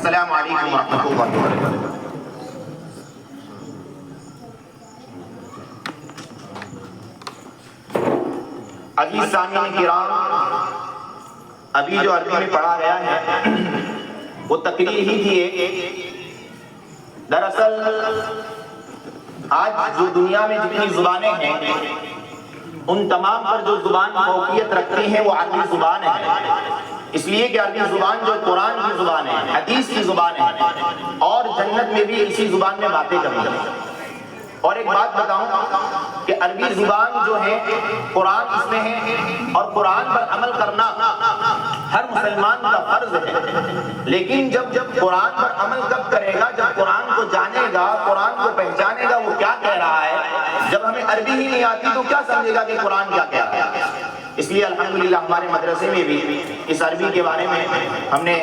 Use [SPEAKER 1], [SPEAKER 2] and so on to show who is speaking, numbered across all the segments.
[SPEAKER 1] السلام علیکم ورحمۃ اللہ وبرکاتہ۔ عزیز سامعین کرام، ابھی جو عربی میں پڑھا گیا ہے وہ تقریر ہی تھی ایک۔ دراصل آج جو دنیا میں جتنی زبانیں ہیں ان تمام پر جو زبان فوقیت رکھتی ہیں وہ عربی زبان ہے، اس لیے کہ عربی زبان جو قرآن کی زبان ہے، حدیث کی زبان ہے، اور جنت میں بھی اسی زبان میں باتیں کرنی ہیں۔ اور ایک بات بتاؤں کہ عربی زبان جو ہے قرآن اس میں ہے، اور قرآن پر عمل کرنا ہر مسلمان کا فرض ہے، لیکن جب قرآن پر عمل کب کرے گا؟ جب قرآن کو جانے گا، قرآن کو پہچانے گا وہ کیا کہہ رہا ہے۔ جب ہمیں عربی ہی نہیں آتی تو کیا سمجھے گا کہ قرآن کیا کہہ رہا ہے؟ اس لیے الحمدللہ ہمارے مدرسے میں بھی اس عربی کے بارے میں ہم نے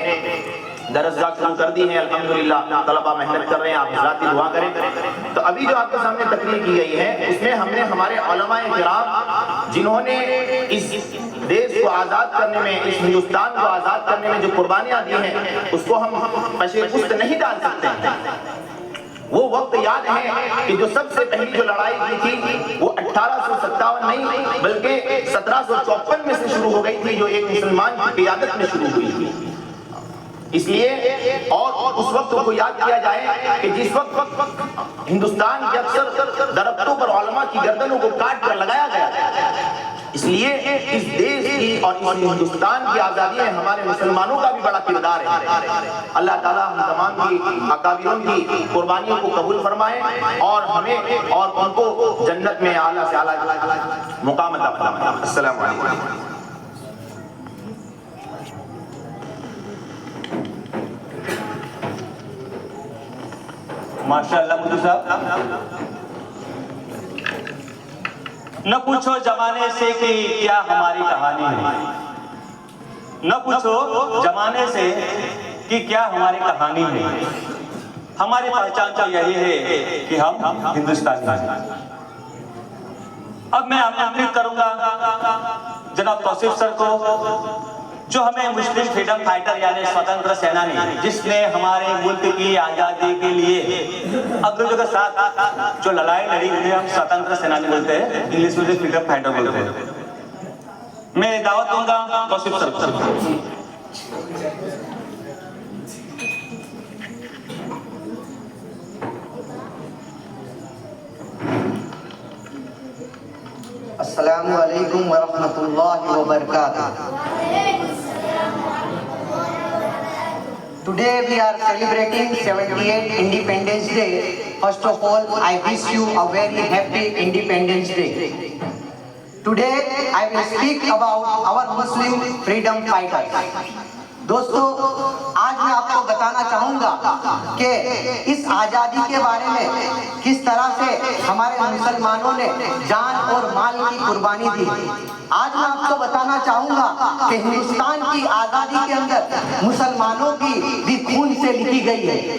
[SPEAKER 1] درسگاہ شروع کر دی ہے۔ الحمدللہ طلبہ محنت کر رہے ہیں، آپ حضرات کی دعا کریں۔ تو ابھی جو آپ کے سامنے تقریر کی گئی ہے اس میں ہم نے ہمارے علماء کرام جنہوں نے اس دیش کو آزاد کرنے میں، اس ہندوستان کو آزاد کرنے میں جو قربانیاں دی ہیں اس کو ہم پشے پشت نہیں ڈال سکتے ہیں۔ وہ وقت یاد ہے کہ جو سب سے پہلی جو لڑائی کی تھی وہ 1857 نہیں بلکہ 1754 میں سے شروع ہو گئی تھی، جو ایک مسلمان کی قیادت میں شروع ہوئی تھی۔ اس لیے اور اس وقت کو یاد کیا جائے کہ جس وقت ہندوستان کے اکثر درختوں پر علماء کی گردنوں کو کاٹ کر لگایا گیا تھا، اس لیے اس دیش کی اور اس ہندوستان کی آزادی میں ہمارے مسلمانوں کا بھی بڑا کردار ہے۔ اللہ تعالیٰ ہم تمام کی اکابروں کی قربانیوں کو قبول فرمائے اور ہمیں اور ان کو جنت میں اعلیٰ سے اعلیٰ مقام عطا فرمائے۔ السلام علیکم۔
[SPEAKER 2] ماشاءاللہ مودی صاحب، نہ پوچھو زمانے سے کہ کیا ہماری کہانی ہے، نہ پوچھو زمانے سے کہ کیا ہماری کہانی ہے، ہماری پہچان تو یہی ہے کہ ہم ہندوستانی ہیں۔ اب میں آمنترت کروں گا جناب توصیف سر کو، جو ہمیں مسلم فریڈم فائٹر یعنی سوتنتر سینانی، جس نے ہمارے ملک کی آزادی کے لیے انگریزوں کے ساتھ جو لڑائی لڑی انہیں ہم سوتنتر سینانی بولتے ہیں، انگلش میں فریڈم فائٹر بولتے ہیں۔ میں دعوت دوں گا توصیف سر کو۔
[SPEAKER 3] السلام علیکم ورحمۃ اللہ وبرکاتہ۔ Today we are celebrating 78th Independence Day. First of all, I wish you a very happy Independence Day. Today I will speak about our Muslim freedom fighters. دوستو، آج میں آپ کو بتانا چاہوں گا کہ اس آزادی کے بارے میں کس طرح سے ہمارے مسلمانوں نے جان اور مال کی قربانی دی۔ آج میں آپ کو بتانا چاہوں گا کہ ہندوستان کی آزادی کے اندر مسلمانوں کی بھی خون سے لکھی گئی ہے،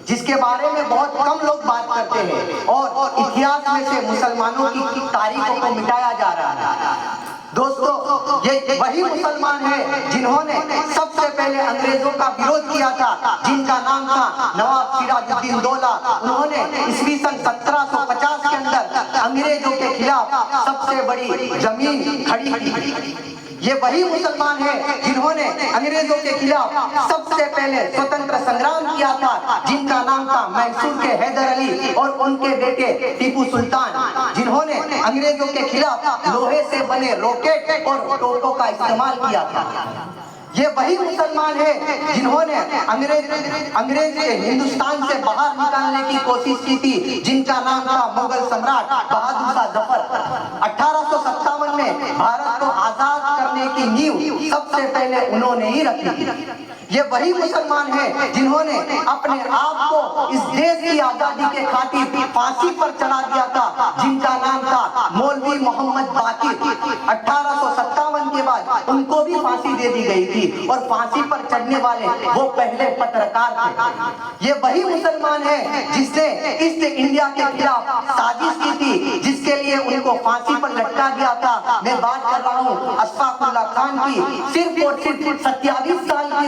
[SPEAKER 3] جس کے بارے میں بہت کم لوگ بات کرتے ہیں، اور اتہاس میں سے مسلمانوں کی تاریخوں کو مٹایا جا رہا ہے۔ دوستو، یہ وہی مسلمان ہیں جنہوں نے سب سے پہلے انگریزوں کا وروਧ کیا تھا، جن کا نام تھا نواب سراج الدین دولہ۔ انہوں نے عیسوی سن 1750 کے اندر انگریزوں کے خلاف سب سے بڑی زمین کھڑی کی۔ یہ وہی مسلمان ہیں جنہوں نے انگریزوں کے خلاف سب سے پہلے سوتنتر سنگرام کیا تھا، جن کا نام تھا میسور کے حیدر علی اور ان کے بیٹے ٹیپو سلطان، جنہوں نے انگریزوں کے خلاف لوہے سے بنے راکٹ اور توپوں کا استعمال کیا تھا۔ یہ وہی مسلمان ہیں جنہوں نے انگریز کے ہندوستان سے باہر نکالنے کی کوشش کی تھی، جن کا نام تھا مغل سمراٹ بہادر شاہ ظفر۔ 1857 میں بھارت کو آزاد کرنے کی نیو سب سے پہلے انہوں نے ہی رکھی۔ یہ وہی مسلمان ہیں جنہوں نے اپنے آپ کو اس دیش کی آزادی کے خاطر پھانسی پر چڑھا دیا تھا، جن کا نام تھا مولوی محمد باقر۔ 1857 کے بعد ان کو بھی پھانسی دے دی گئی تھی، اور پھانسی پر چڑھنے والے وہ پہلے پترکار تھے۔ یہ وہی مسلمان ہیں جس نے ایسٹ انڈیا کے خلاف سازش کی تھی، جس کے لیے ان کو پھانسی پر لٹکا دیا تھا۔ میں بات کر رہا ہوں اشفاق اللہ خان کی، صرف اور صرف 27 سال کی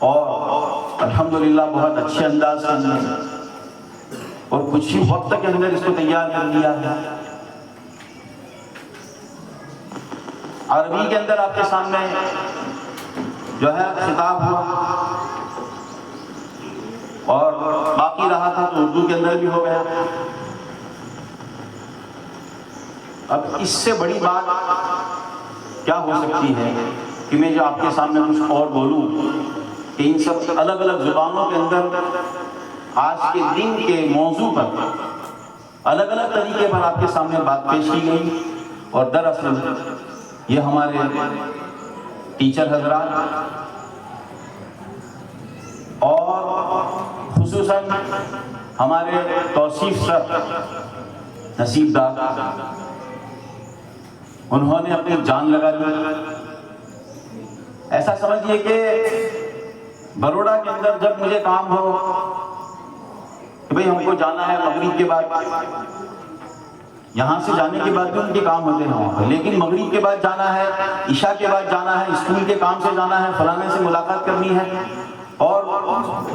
[SPEAKER 4] اور الحمدللہ بہت اچھے انداز سے ہم نے اور کچھ ہی وقت کے اندر اس کو تیار کر لیا ہے. عربی کے اندر آپ کے سامنے جو ہے خطاب ہوا اور باقی رہا تھا تو اردو کے اندر بھی ہو گیا. اب اس سے بڑی بات کیا ہو سکتی ہے کہ میں جو آپ کے سامنے کچھ اور بولوں کہ ان سب الگ الگ زبانوں کے اندر آج کے دن کے موضوع پر الگ الگ طریقے پر آپ کے سامنے بات پیش کی گئی. اور دراصل یہ ہمارے ٹیچر حضرات اور خصوصاً ہمارے توصیف سر نصیب دار انہوں نے اپنی جان لگا دی. ایسا سمجھیے کہ بروڑا کے اندر جب مجھے کام ہو کہ بھئی ہم کو جانا ہے مغرب کے بعد، یہاں سے جانے کے بعد بھی ان کے کام ہوتے ہیں وہاں پر، لیکن مغرب کے بعد جانا ہے، عشاء کے بعد جانا ہے، اسکول کے کام سے جانا ہے، فلانے سے ملاقات کرنی ہے، اور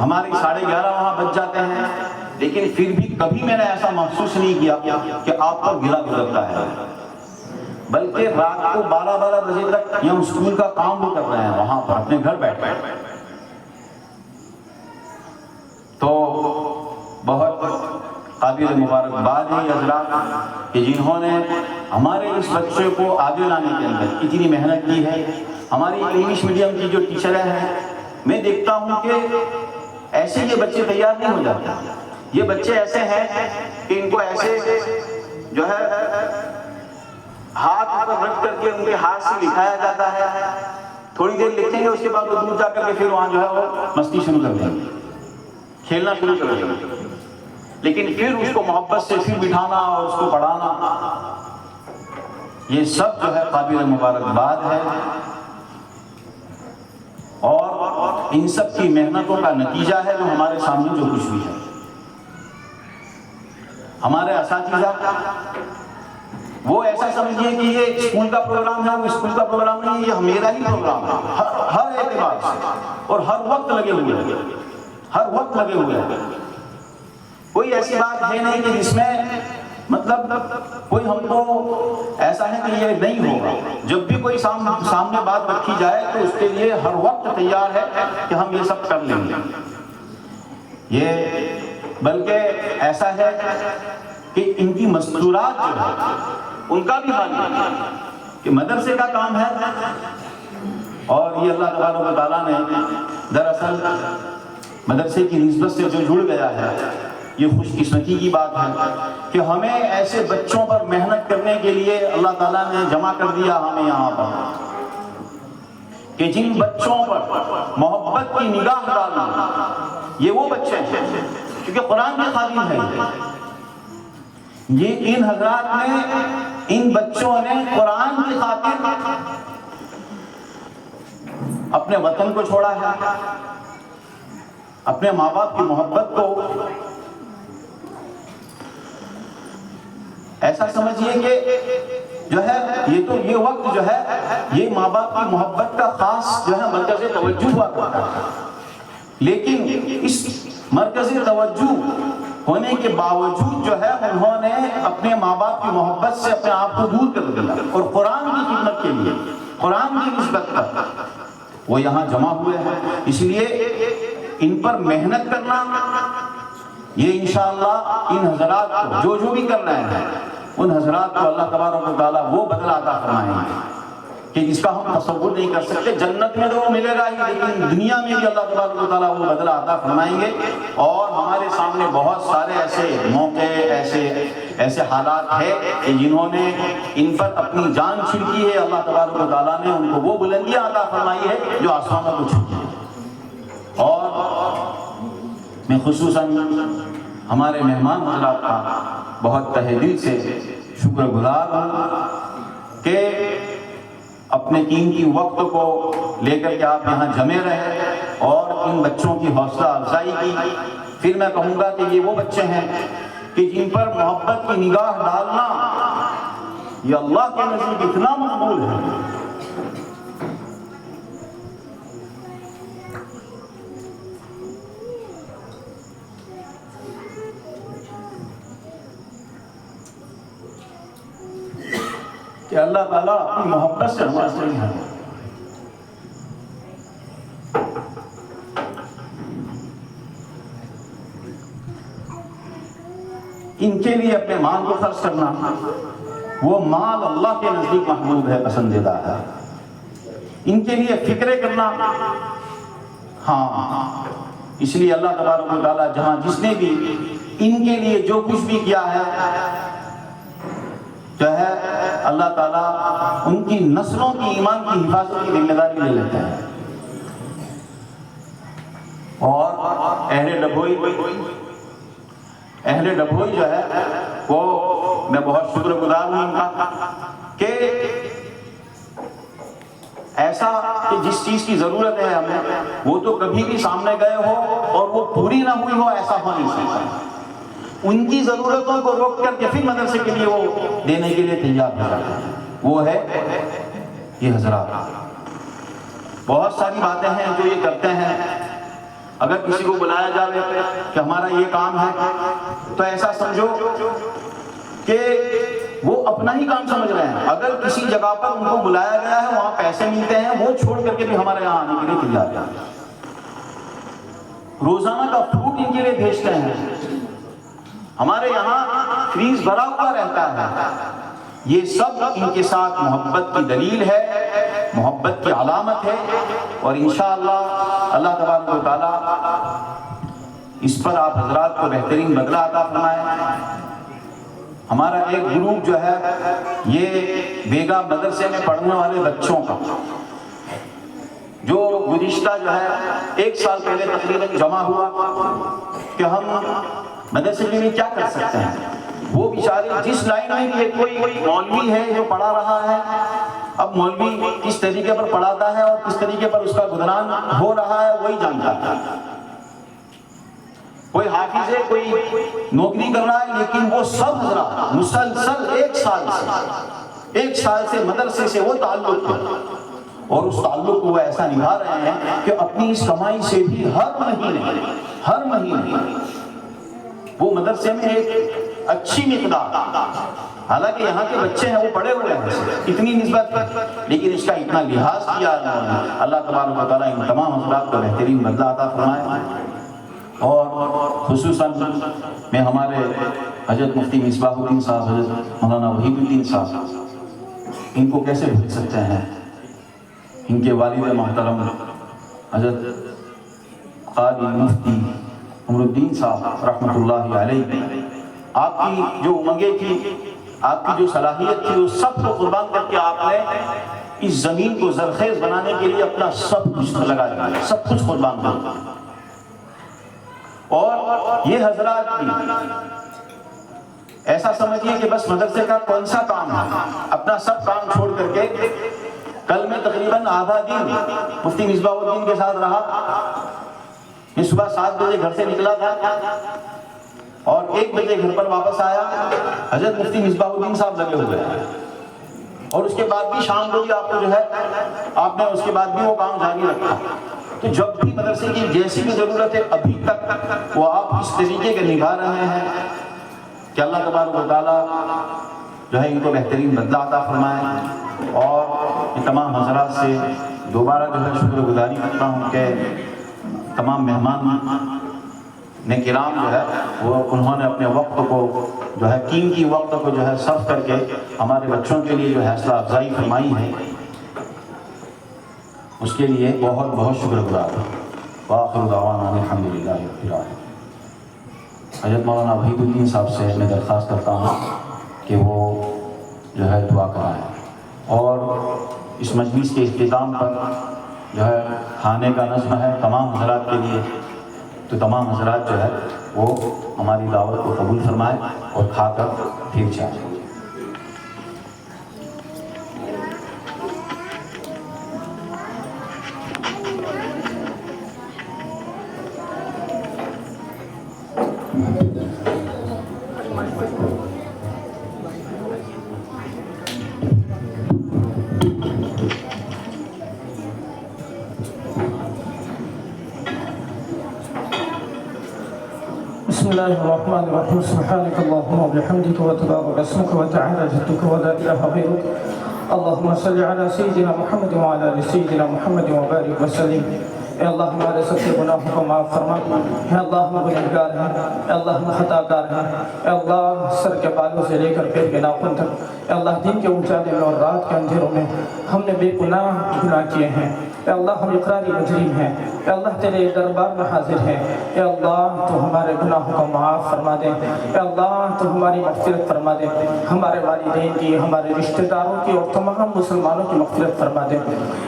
[SPEAKER 4] ہمارے 11:30 وہاں بج جاتے ہیں. لیکن پھر بھی کبھی میں نے ایسا محسوس نہیں کیا کہ آپ پر گرا گزرتا ہے، بلکہ رات کو 12 بجے تک یہ اسکول کا کام وہ کر رہے ہیں وہاں پر اپنے گھر بیٹھے. تو بہت قابل مبارکباد ہے یہ حضرات کہ جنہوں نے ہمارے اس بچے کو آگے لانے کے اندر اتنی محنت کی ہے. ہماری انگلش میڈیم کی جو ٹیچریں ہیں، میں دیکھتا ہوں کہ ایسے یہ بچے تیار نہیں ہو جاتے. یہ بچے ایسے ہیں کہ ان کو ایسے جو ہے ہاتھ پر رکھ کر کے ان کے ہاتھ سے لکھایا جاتا ہے. تھوڑی دیر لکھیں گے، اس کے بعد وہ دور جا کر کے پھر وہاں جو ہے وہ مستی شروع کر دیں گے، کھیلنا شروع کر دیں گے. لیکن پھر اس کو محبت سے پھر بٹھانا اور اس کو پڑھانا، یہ سب جو ہے قابل مبارکباد ہے. اور ان سب کی محنتوں کا نتیجہ ہے جو ہمارے سامنے جو کچھ بھی ہے. ہمارے اساتذہ وہ ایسا سمجھیے کہ یہ اسکول کا پروگرام ہے، وہ اسکول کا پروگرام نہیں ہے، یہ میرا ہی پروگرام ہے ہر اعتبار سے، اور ہر وقت لگے ہوئے ہیں، ہر وقت لگے ہوئے ہیں. کوئی ایسی بات ہے نہیں کہ جس میں مطلب کوئی ہم کو ایسا ہے کہ یہ نہیں ہوگا. جب بھی کوئی سامنے بات رکھی جائے تو اس کے لیے ہر وقت تیار ہے کہ ہم یہ سب کر لیں گے. یہ بلکہ ایسا ہے کہ ان کی مستورات جو ہے ان کا بھی حال ہے کہ مدرسے کا کام ہے، اور یہ اللہ تبارک و تعالیٰ نے دراصل مدرسے کی نسبت سے جو جڑ گیا ہے، یہ خوش قسمتی کی بات ہے کہ ہمیں ایسے بچوں پر محنت کرنے کے لیے اللہ تعالیٰ نے جمع کر دیا ہمیں یہاں پر، کہ جن بچوں پر محبت کی نگاہ ڈالنا، یہ وہ بچے ہیں کیونکہ قرآن کے خادم ہیں. یہ ان حضرات نے، ان بچوں نے قرآن کی خاطر اپنے وطن کو چھوڑا ہے، اپنے ماں باپ کی محبت کو. ایسا سمجھیے کہ جو ہے یہ وقت جو ہے یہ ماں باپ کی محبت کا خاص جو ہے مرکز توجہ ہوا کرتا ہے. لیکن اس مرکز توجہ ہونے کے باوجود جو ہے انہوں نے اپنے ماں باپ کی محبت سے اپنے آپ کو دور کر دیا، اور قرآن کی خدمت کے لیے، قرآن کی نسبت پر وہ یہاں جمع ہوئے ہیں. اس لیے ان پر محنت کرنا، یہ انشاءاللہ ان حضرات کو جو بھی کر رہے ہیں، ان حضرات کو اللہ تبارک و تعالیٰ وہ بدلہ عطا فرمائیں گے کہ جس کا ہم تصور نہیں کر سکتے. جنت میں تو وہ ملے گا ہی، لیکن دنیا میں بھی اللہ تبارک و تعالیٰ وہ بدلہ عطا فرمائیں گے. اور ہمارے سامنے بہت سارے ایسے موقع، ایسے حالات ہیں کہ جنہوں نے ان پر اپنی جان چھڑکی ہے. اللہ تبارک و تعالیٰ نے ان کو وہ بلندیاں عطا فرمائی ہے جو آسمانوں کو چھوتی ہے. اور میں خصوصاً ہمارے مہمان حضرات کا بہت تہہ دل سے شکر گزار ہوں کہ اپنے قیمتی وقت کو لے کر کے آپ یہاں جمے رہے اور ان بچوں کی حوصلہ افزائی کی. پھر میں کہوں گا کہ یہ وہ بچے ہیں کہ جن پر محبت کی نگاہ ڈالنا یہ اللہ کے نزدیک اتنا مقبول ہے کہ اللہ تعالیٰ اپنی محبت سے ہمارے سے نہیں ہٹے۔ ان کے لیے اپنے مال کو خرچ کرنا، وہ مال اللہ کے نزدیک محبوب ہے، پسندیدہ ہے۔ ان کے لیے فکرے کرنا، ہاں، اس لیے اللہ تبارک و تعالیٰ جہاں جس نے بھی ان کے لیے جو کچھ بھی کیا ہے جو ہے، اللہ تعالیٰ ان کی نسلوں کی ایمان کی حفاظت کی ذمہ داری لے لیتے ہیں۔ اور اہل ڈبھوئی جو ہے وہ میں بہت شکر گزار ہوں ان کا کہ ایسا کہ جس چیز کی ضرورت ہے ہمیں وہ تو کبھی بھی سامنے گئے ہو اور وہ پوری نہ ہوئی ہو، ایسا ہو نہیں سکتا۔ ان کی ضرورتوں کو روک کر کے پھر مدرسے کے لیے وہ دینے کے لیے تیار ہو جاتے ہیں۔ وہ ہے یہ حضرات۔ بہت ساری باتیں ہیں جو یہ کرتے ہیں۔ اگر کسی کو بلایا جائے کہ ہمارا یہ کام ہے تو ایسا سمجھو کہ وہ اپنا ہی کام سمجھ رہے ہیں۔ اگر کسی جگہ پر ان کو بلایا گیا ہے، وہاں پیسے ملتے ہیں، وہ چھوڑ کر کے بھی ہمارے یہاں آنے کے لیے تیار ہیں۔ روزانہ کا فروٹ ان کے لیے بھیجتے ہیں۔ ہمارے یہاں فریز بھرا ہوا رہتا ہے۔ یہ سب ان کے ساتھ محبت کی دلیل ہے، محبت کی علامت ہے، اور انشاءاللہ اللہ تبارک و تعالیٰ اس پر آپ حضرات کو بہترین بدلہ عطا فرمائے۔ ہمارا ایک گروپ جو ہے یہ بیگا مدرسے میں پڑھنے والے بچوں کا، جو گزشتہ جو ہے 1 سال پہلے تقریباً جمع ہوا کہ ہم مدرسے کے لیے کیا کر سکتے ہیں۔ وہ بیچارے جس لائن میں بھی کوئی مولوی ہے جو پڑھا رہا ہے، اب مولوی کس طریقے پر پڑھاتا ہے اور کس طریقے پر اس کا گزران ہو رہا ہے وہی جانتا ہے۔ کوئی حافظ ہے، کوئی نوکری کر رہا ہے، لیکن وہ سب حضرات مسلسل 1 سال سے مدرسے سے وہ تعلق ہے، اور اس تعلق کو وہ ایسا نبھا رہے ہیں کہ اپنی اس کمائی سے بھی ہر مہینے وہ مدرسے میں ایک اچھی مقدار، حالانکہ یہاں کے بچے ہیں وہ پڑھے ہوئے ہیں اتنی نسبت، لیکن اس کا اتنا لحاظ کیا ہے۔ اللہ تبارک و تعالیٰ ان تمام حضرات کو بہترین بدلہ عطا فرمائے۔ اور خصوصاً میں ہمارے حضرت مفتی مصباح الدین صاحب، حضرت مولانا وحید الدین صاحب، ان کو کیسے بھول سکتے ہیں۔ ان کے والد محترم حضرت قاضی مفتی عمر الدین صاحب رحمۃ اللہ علیہ، آپ کی جو امنگیں تھی، آپ کی جو صلاحیت تھی، وہ سب کو قربان کر کے آپ نے اس زمین کو زرخیز بنانے کے لیے اپنا سب کچھ لگا دیا، سب کچھ قربان کر دیا۔ اور یہ حضرات بھی ایسا سمجھیے کہ بس مدرسے کا کون سا کام ہے، اپنا سب کام چھوڑ کر کے کل میں تقریباً آدھا دن مفتی مصباح الدین کے ساتھ رہا۔ میں صبح 7 بجے گھر سے نکلا تھا اور 1 بجے گھر پر واپس آیا، حضرت مفتی مصباح الدین صاحب لگے ہوئے ہیں، اور اس کے بعد بھی شام کو بھی آپ کو جو ہے آپ نے اس کے بعد بھی وہ کام جاری رکھا۔ تو جب بھی مدرسے کی جیسی بھی ضرورت ہے ابھی تک وہ آپ اس طریقے کے نبھا رہے ہیں کہ اللہ تبارک و تعالیٰ جو ہے ان کو بہترین بدلہ عطا فرمائے۔ اور یہ تمام حضرات سے دوبارہ جو ہے شکر گزاری کرتا ہوں کہ تمام مہمان نے کرام جو ہے وہ انہوں نے اپنے وقت کو جو ہے قیمتی وقت کو جو ہے صرف کر کے ہمارے بچوں کے لیے جو ہے حوصلہ افزائی فرمائی ہے، اس کے لیے بہت بہت شکر گزار ہوں۔ وآخر دعوانا الحمدللہ رب العالمین۔ حضرت مولانا وحید الدین صاحب سے میں درخواست کرتا ہوں کہ وہ جو ہے دعا کرائیں، اور اس مجلس کے اختتام پر جو ہے کھانے کا نظم ہے تمام حضرات کے لیے، تو تمام حضرات جو ہے وہ ہماری دعوت کو قبول فرمائیں اور کھا کر پھر جائیں۔
[SPEAKER 5] بسم الله الرحمن الرحيم. سبحانك اللهم وبحمدك وتبارك اسمك وتعالى جدك ولا إله غيرك اللهم صل على سيدنا محمد وعلى آل سيدنا محمد وبارك وسلم۔ اے اللہ ہمارے سب سے گناہوں کو معاف فرما۔ اے اللہ ہم گنہگار ہیں، اے اللہ ہم خطا کار ہیں، اے اللہ سر کے بالوں سے لے کر پیر کے ناخن تک، اے اللہ دن کے اجالے میں اور رات کے اندھیروں میں ہم نے بے گناہ کیے ہیں۔ اے اللہ ہم اقراری مجرم ہیں، اے اللہ تیرے دربار میں حاضر ہیں۔ اے اللہ تو ہمارے گناہوں کو معاف فرما دے، اے اللہ تو ہماری مغفرت فرما دے، ہمارے والدین کی، ہمارے رشتہ داروں کی اور تمام مسلمانوں کی مغفرت فرما دے۔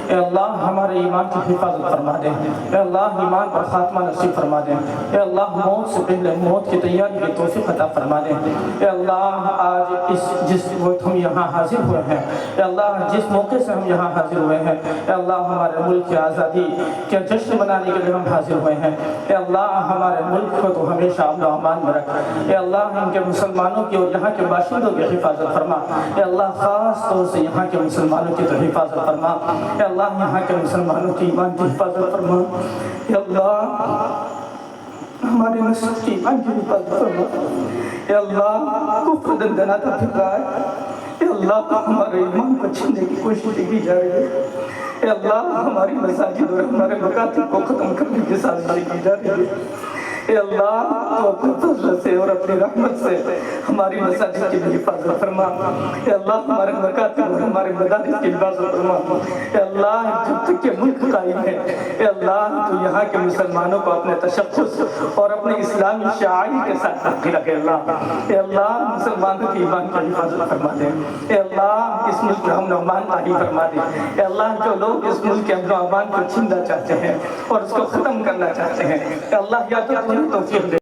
[SPEAKER 5] اے اللہ ہمارے ایمان کی حفاظت فرما دے، اے اللہ ایمان پر خاتمہ نصیب فرما دے، اے اللہ موت سے پہلے موت کی تیاری کی توفیق عطا فرما دے۔ اے اللہ آج جس وقت ہم یہاں حاضر ہوئے ہیں، اے اللہ جس موقع سے ہم یہاں حاضر ہوئے ہیں، اے اللہ ہمارے ملک کی آزادی کے جشن منانے کے لیے ہم حاضر ہوئے ہیں۔ اے اللہ ہمارے ملک کو تو ہمیشہ امن و امان میں رکھ، اے اللہ ان کے مسلمانوں کی اور یہاں کے باشندوں کی حفاظت فرما، اے اللہ خاص طور سے یہاں کے مسلمانوں کی تو حفاظت فرما، اے اللہ یہاں کے مسلمانوں کی ایمان کی حفاظت فرما، اے اللہ ہمارے نسل کی ایمان کی حفاظت فرما، اے اللہ کفر دندناتا پھر رہا ہے، اے اللہ ہمارے ایمان کو چھیننے کی کوشش کی جا رہی ہے، اے اللہ ہماری مساجد اور ہمارے مکاتب کو ختم کرنے کی سازش کی جا رہی ہے۔ اے اللہ تو اپنے فضل سے اور اپنی رحمت سے ہماری مساجد کی بھی حفاظت فرما، اے اللہ ہمارے مکاتب اور ہمارے مدارس کی حفاظت فرما، اے اللہ جب تک کہ ملک قائم ہے، اے اللہ تو یہاں کے مسلمانوں کو اپنے تشخص اور اپنے اسلامی شعائر کے ساتھ باقی رکھے۔ اللہ اے اللہ مسلمانوں کی ایمان کی حفاظت فرما دے، اے اللہ اس ملک میں امن و امان عطا فرما دے، اے اللہ جو لوگ اس ملک کے امن و امان کو چھیننا چاہتے ہیں اور اس کو ختم کرنا چاہتے ہیں، اے اللہ یا تو توفیق دے۔